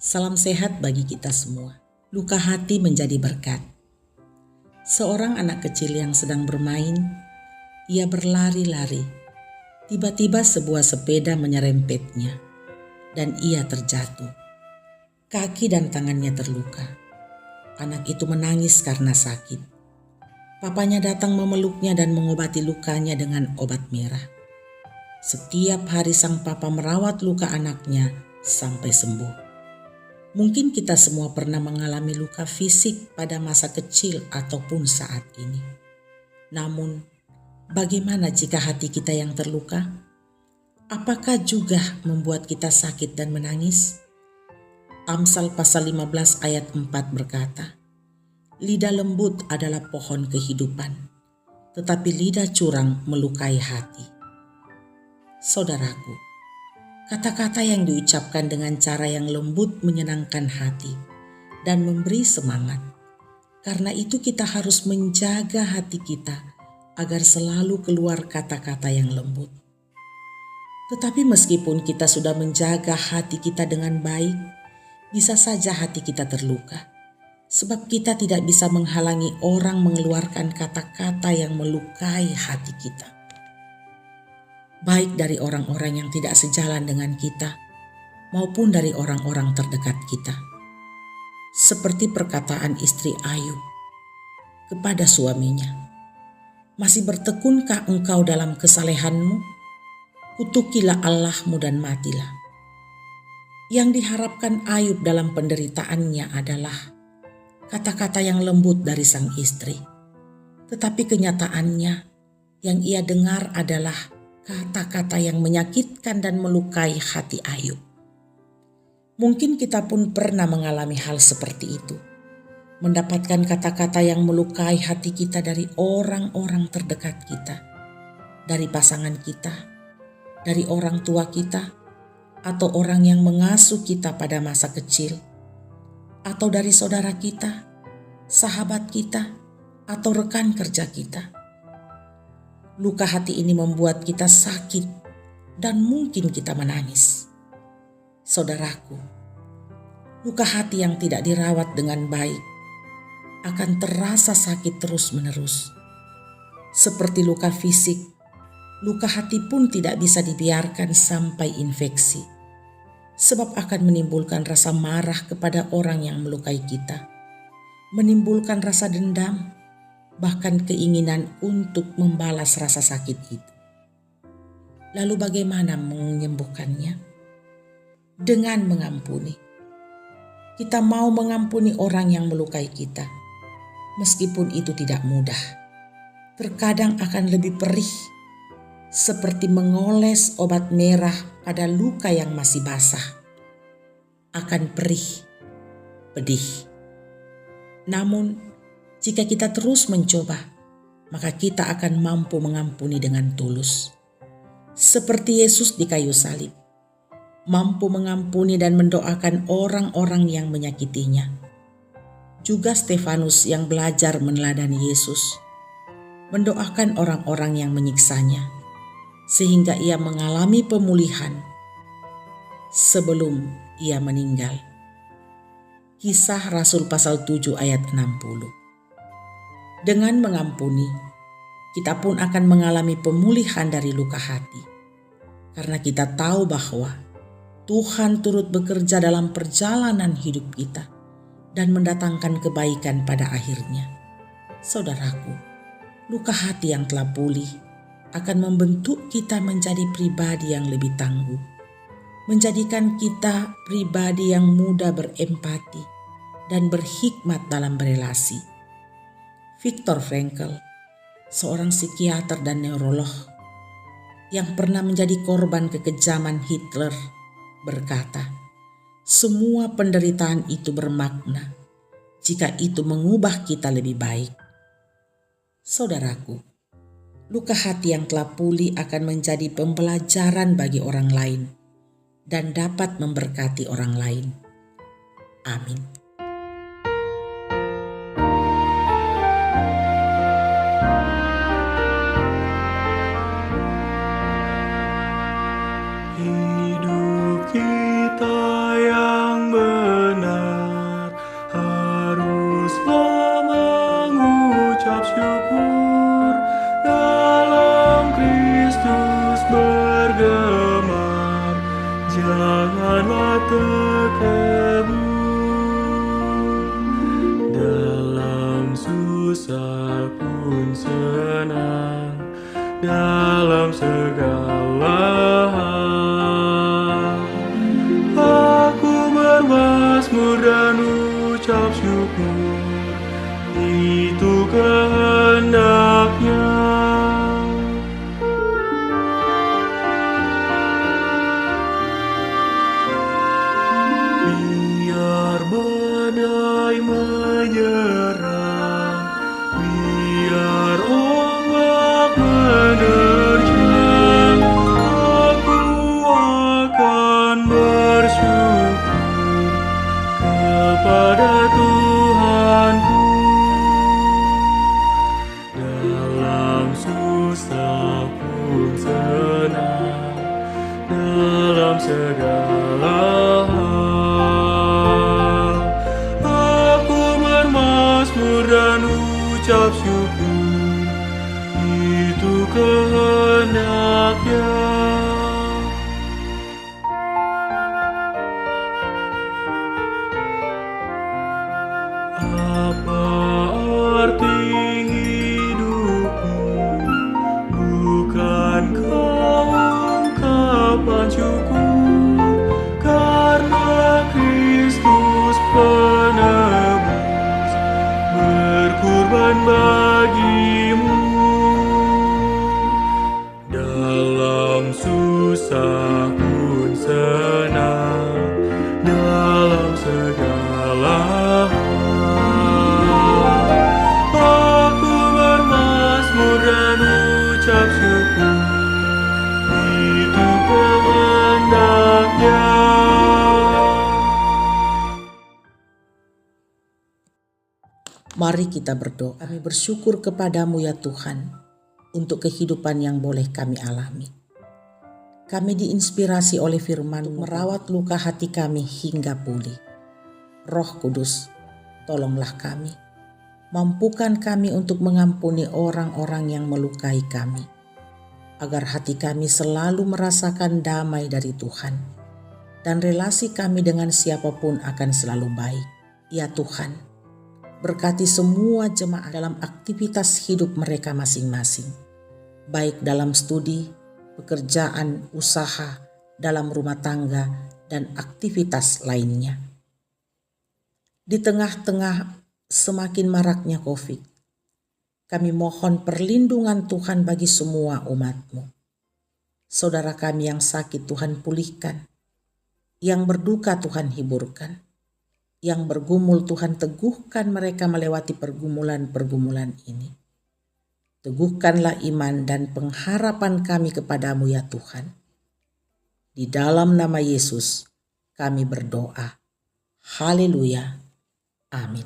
Salam sehat bagi kita semua. Luka hati menjadi berkat. Seorang anak kecil yang sedang bermain, ia berlari-lari. Tiba-tiba sebuah sepeda menyerempetnya dan ia terjatuh. Kaki dan tangannya terluka. Anak itu menangis karena sakit. Papanya datang memeluknya dan mengobati lukanya dengan obat merah. Setiap hari sang papa merawat luka anaknya sampai sembuh. Mungkin kita semua pernah mengalami luka fisik pada masa kecil ataupun saat ini. Namun, bagaimana jika hati kita yang terluka? Apakah juga membuat kita sakit dan menangis? Amsal pasal 15 ayat 4 berkata, "Lidah lembut adalah pohon kehidupan, tetapi lidah curang melukai hati." Saudaraku, kata-kata yang diucapkan dengan cara yang lembut menyenangkan hati dan memberi semangat. Karena itu kita harus menjaga hati kita agar selalu keluar kata-kata yang lembut. Tetapi meskipun kita sudah menjaga hati kita dengan baik, bisa saja hati kita terluka. Sebab kita tidak bisa menghalangi orang mengeluarkan kata-kata yang melukai hati kita. Baik dari orang-orang yang tidak sejalan dengan kita, maupun dari orang-orang terdekat kita. Seperti perkataan istri Ayub kepada suaminya, "Masih bertekunkah engkau dalam kesalehanmu? Kutukilah Allahmu dan matilah." Yang diharapkan Ayub dalam penderitaannya adalah kata-kata yang lembut dari sang istri. Tetapi kenyataannya yang ia dengar adalah kata-kata yang menyakitkan dan melukai hati Ayub. Mungkin kita pun pernah mengalami hal seperti itu. Mendapatkan kata-kata yang melukai hati kita dari orang-orang terdekat kita. Dari pasangan kita, dari orang tua kita, atau orang yang mengasuh kita pada masa kecil. Atau dari saudara kita, sahabat kita, atau rekan kerja kita. Luka hati ini membuat kita sakit dan mungkin kita menangis. Saudaraku, luka hati yang tidak dirawat dengan baik akan terasa sakit terus-menerus. Seperti luka fisik, luka hati pun tidak bisa dibiarkan sampai infeksi. Sebab akan menimbulkan rasa marah kepada orang yang melukai kita. Menimbulkan rasa dendam, bahkan keinginan untuk membalas rasa sakit itu. Lalu bagaimana menyembuhkannya? Dengan mengampuni. Kita mau mengampuni orang yang melukai kita, meskipun itu tidak mudah. Terkadang akan lebih perih, seperti mengoles obat merah pada luka yang masih basah. Akan perih, pedih. Namun, jika kita terus mencoba, maka kita akan mampu mengampuni dengan tulus. Seperti Yesus di kayu salib, mampu mengampuni dan mendoakan orang-orang yang menyakitinya. Juga Stefanus yang belajar meneladani Yesus, mendoakan orang-orang yang menyiksanya, sehingga ia mengalami pemulihan sebelum ia meninggal. Kisah Rasul pasal 7 ayat 60. Dengan mengampuni, kita pun akan mengalami pemulihan dari luka hati. Karena kita tahu bahwa Tuhan turut bekerja dalam perjalanan hidup kita dan mendatangkan kebaikan pada akhirnya. Saudaraku, luka hati yang telah pulih akan membentuk kita menjadi pribadi yang lebih tangguh. Menjadikan kita pribadi yang mudah berempati dan berhikmat dalam berelasi. Viktor Frankl, seorang psikiater dan neurolog yang pernah menjadi korban kekejaman Hitler, berkata, "Semua penderitaan itu bermakna jika itu mengubah kita lebih baik." Saudaraku, luka hati yang telah pulih akan menjadi pembelajaran bagi orang lain dan dapat memberkati orang lain. Amin. Hidup kita yang dalam segala hal. Aku bermazmur dan ucap syukur, itu kehendaknya. Biar badai menyerang, biar ombak menerjang, aku akan bersyukur kepada Tuhanku. Dalam susah pun senang, dalam segala hal, aku bermazmur dan ucap syukur, itu kehendaknya. Apa arti hidupmu? Bukan kau ungkapan syukur karena Kristus penebus berkorban bagimu. Dalam susah pun senang, dalam segala hal, aku bermazmur dan ucap syukur, itu kehendaknya. Mari kita berdoa. Kami bersyukur kepadamu ya Tuhan, untuk kehidupan yang boleh kami alami. Kami diinspirasi oleh firman merawat luka hati kami hingga pulih. Roh Kudus, tolonglah kami. Mampukan kami untuk mengampuni orang-orang yang melukai kami, agar hati kami selalu merasakan damai dari Tuhan, dan relasi kami dengan siapapun akan selalu baik. Ya Tuhan, berkati semua jemaat dalam aktivitas hidup mereka masing-masing, baik dalam studi, pekerjaan, usaha, dalam rumah tangga, dan aktivitas lainnya. Di tengah-tengah semakin maraknya COVID, kami mohon perlindungan Tuhan bagi semua umat-Mu. Saudara kami yang sakit Tuhan pulihkan, yang berduka Tuhan hiburkan, yang bergumul Tuhan teguhkan mereka melewati pergumulan-pergumulan ini. Teguhkanlah iman dan pengharapan kami kepadamu ya Tuhan. Di dalam nama Yesus kami berdoa. Haleluya. Amin.